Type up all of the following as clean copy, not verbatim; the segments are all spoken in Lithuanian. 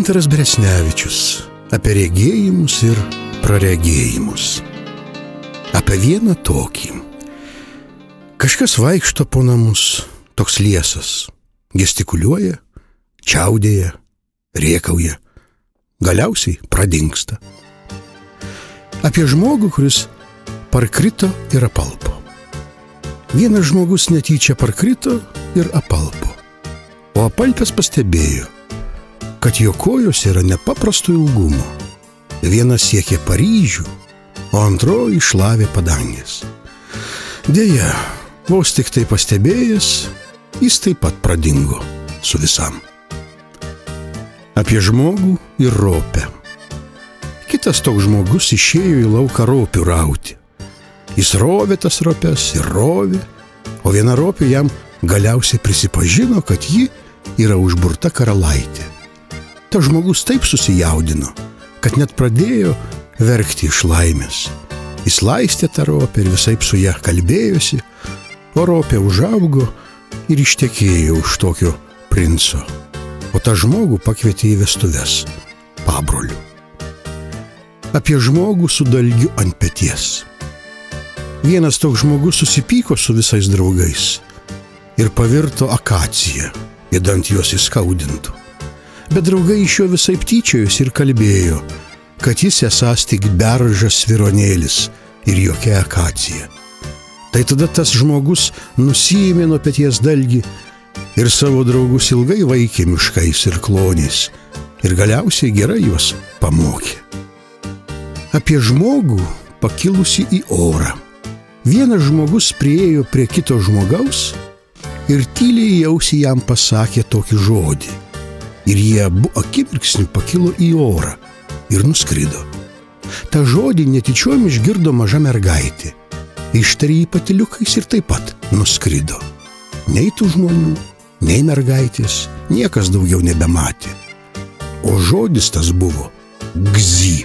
Gintaras Beresnevičius apie regėjimus ir praregėjimus. Apie vieną tokį. Kažkas vaikšto po namus, toks liesas, gestikuliuoja, čiaudėja, rėkauja, galiausiai pradingsta. Apie žmogų, kuris parkrito ir apalpo. Vienas žmogus netyčia parkrito ir apalpo, o apalpęs pastebėjo, kad jo kojos yra nepaprasto ilgumo. Vienas siekė Paryžių, o antroji šlavė padangės. Deja, vos tik tai pastebėjęs, jis taip pat pradingo su visam. Apie žmogų ir ropę. Kitas toks žmogus išėjo į lauką ropių rauti. Jis rovė tas ropes ir rovė, o viena ropė jam galiausiai prisipažino, kad ji yra užburta karalaitė. Tas žmogus taip susijaudino, kad net pradėjo verkti iš laimės. Jis laistė tą ropę ir visaip su ją kalbėjosi, o ropė užaugo ir ištekėjo už tokio princo. O tą žmogų pakvietė į vestuves pabrolių. Apie žmogų su dalgiu ant peties. Vienas toks žmogus susipyko su visais draugais ir pavirto akaciją, idant juos įskaudintų. Bet draugai iš jo visaip tyčiojosi ir kalbėjo, kad jis esąs tik beržas svironėlis ir jokia akacija. Tai tada tas žmogus nusiėmė nuo peties dalgį ir savo draugus ilgai vaikė miškais ir kloniais ir galiausiai gerai juos pamokė. Apie žmogų pakilusi į orą. Vienas žmogus priėjo prie kito žmogaus ir tyliai į ausį jam pasakė tokį žodį. Ir jie abu akimirksniu pakilo į orą ir nuskrido. Ta žodį netyčiom išgirdo maža mergaitė. Ištarė jį patyliukais ir taip pat nuskrido. Nei tų žmonių, nei mergaitės niekas daugiau nebematė. O žodis tas buvo gzy.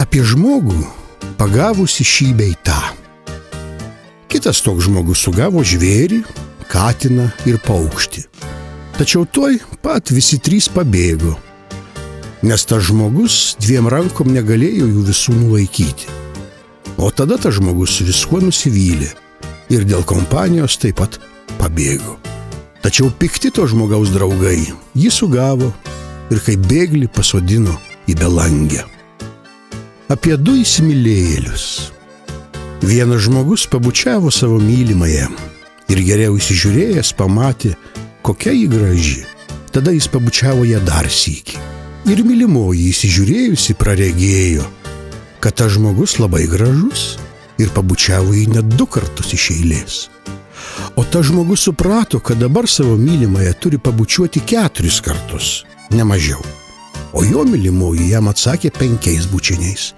Apie žmogų pagavusi šį bei tą. Kitas toks žmogus sugavo žvėrį, katiną ir paukštį. Tačiau tuoj pat visi trys pabėgo, nes tas žmogus dviem rankom negalėjo jų visų nulaikyti. O tada tas žmogus viskuo nusivylė ir dėl kompanijos taip pat pabėgo. Tačiau pikti to žmogaus draugai jį sugavo ir kaip bėglį pasodino į belangę. Apie du įsimylėjėlius. Vienas žmogus pabučiavo savo mylimąją ir geriau įsižiūrėjęs pamatė, kokia ji graži. Tada jis pabučiavo ją dar sykį. Ir mylimoji įsižiūrėjusi praregėjo, kad tas žmogus labai gražus ir pabučiavo jį net 2 kartus iš eilės. O tas žmogus suprato, kad dabar savo mylimąją turi pabučiuoti 4 kartus, ne mažiau. O jo mylimoji jam atsakė 5 bučiniais.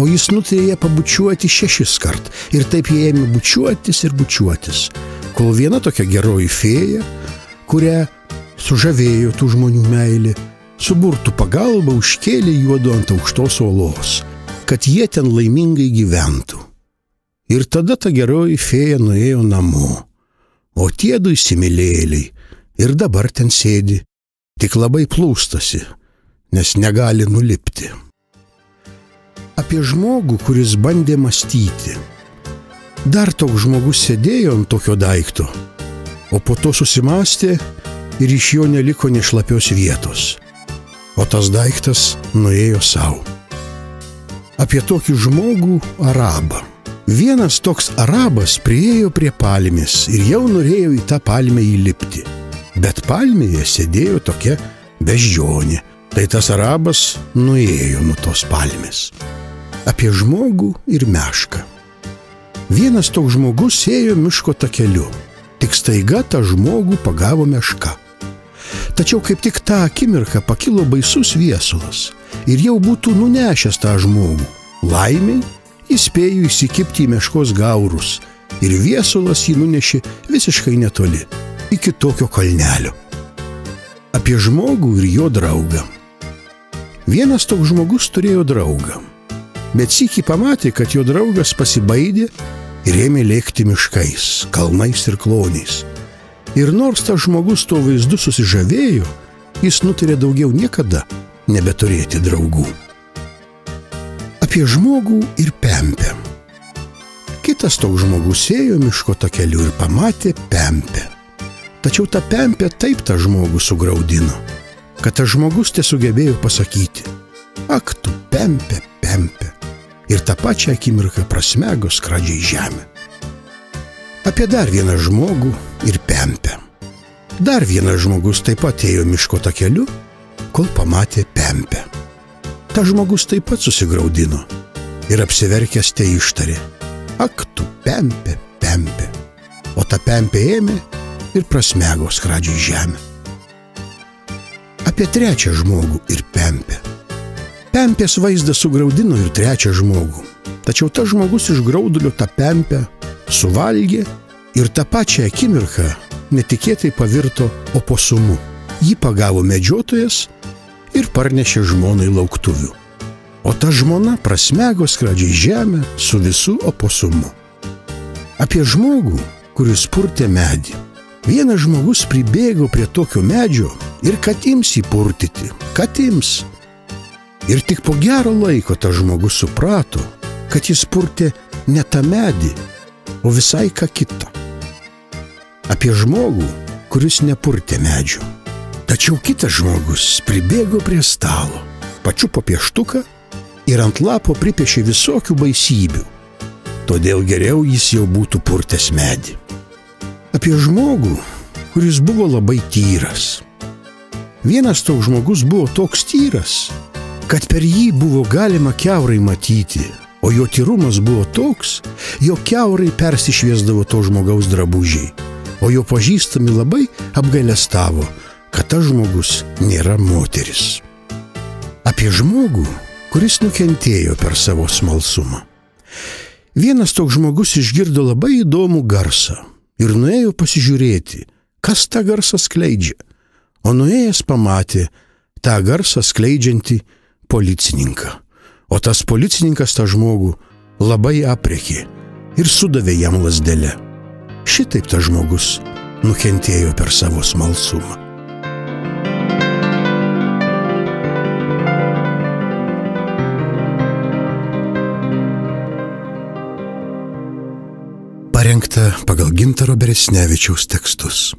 O jis nutarė ją pabučiuoti 6 kart. Ir taip jie ėmė bučiuotis ir bučiuotis, kol viena tokia geroji fėja, kurią sužavėjo tų žmonių meilė, su burtų pagalba užkėlė juodu ant aukštos uolos, kad jie ten laimingai gyventų. Ir tada ta geroji fėja nuėjo namo, o tie du įsimylėjėliai ir dabar ten sėdi, tik labai plūstasi, nes negali nulipti. Apie žmogų, kuris bandė mąstyti. Dar toks žmogus sėdėjo ant tokio daikto, o po to susimastė ir iš jo neliko nė šlapios vietos. O tas daiktas nuėjo savo. Apie tokį žmogų arabą. Vienas toks arabas priėjo prie palmės ir jau norėjo į tą palmę įlipti. Bet palmėje sėdėjo tokia beždžionė. Tai tas arabas nuėjo nuo tos palmės. Apie žmogų ir mešką. Vienas toks žmogus ėjo miško takeliu. Tik staiga tą žmogų pagavo meška. Tačiau kaip tik tą akimirką pakilo baisus viesulas ir jau būtų nunešęs tą žmogų. Laimiai jis spėjo įsikibti į meškos gaurus ir viesulas jį nunešė visiškai netoli, iki tokio kalnelio. Apie žmogų ir jo draugą. Vienas toks žmogus turėjo draugą, bet sykį pamatė, kad jo draugas pasibaidė ir ėmė lėkti miškais, kalnais ir kloniais. Ir nors tas žmogus tuo vaizdu susižavėjo, jis nutarė daugiau niekada nebeturėti draugų. Apie žmogų ir pempę. Kitas toks žmogus ėjo miško takeliu ir pamatė pempę. Tačiau ta pempė taip tą žmogų sugraudino, kad tas žmogus tesugebėjo pasakyti: ak tu pempė, pempė. Ir tą pačią akimirką prasmego skradžiai žemę. Apie dar vieną žmogų ir pempę. Dar vienas žmogus taip pat ėjo miško takeliu, kol pamatė pempę. Ta žmogus taip pat susigraudino ir apsiverkęs te ištarė: ak tu pempė, pempė. O ta pempė ėmė ir prasmego skradžiai žemę. Apie trečią žmogų ir pempę. Pempės vaizdas sugraudino ir trečią žmogų. Tačiau tas žmogus iš graudulio tą pempę suvalgė ir tą pačią akimirką netikėtai pavirto oposumu. Jį pagavo medžiotojas ir parnešė žmonai lauktuvių. O ta žmona prasmego skradžiai žemę su visu oposumu. Apie žmogų, kuris purtė medį. Vienas žmogus pribėgo prie tokio medžio ir kad ims jį purtyti, kad ims. Ir tik po gero laiko tas žmogus suprato, kad jis purtė ne tą medį, o visai ką kitą. Apie žmogų, kuris nepurtė medžių. Tačiau kitas žmogus pribėgo prie stalo, pačiupo pieštuką ir ant lapo pripiešė visokių baisybių. Todėl geriau jis jau būtų purtęs medį. Apie žmogų, kuris buvo labai tyras. Vienas toks žmogus buvo toks tyras, kad per jį buvo galima kiaurai matyti, o jo tyrumas buvo toks, jog kiaurai persišviesdavo to žmogaus drabužiai, o jo pažįstami labai apgailestavo, kad tas žmogus nėra moteris. Apie žmogų, kuris nukentėjo per savo smalsumą. Vienas toks žmogus išgirdo labai įdomų garsą ir nuėjo pasižiūrėti, kas tą garsą skleidžia, o nuėjęs pamatė tą garsą skleidžiantį policininką. O tas policininkas tą žmogų labai aprėkė ir sudavė jam lazdelę. Šitaip tas žmogus nukentėjo per savo smalsumą. Parengta pagal Gintaro Beresnevičiaus tekstus.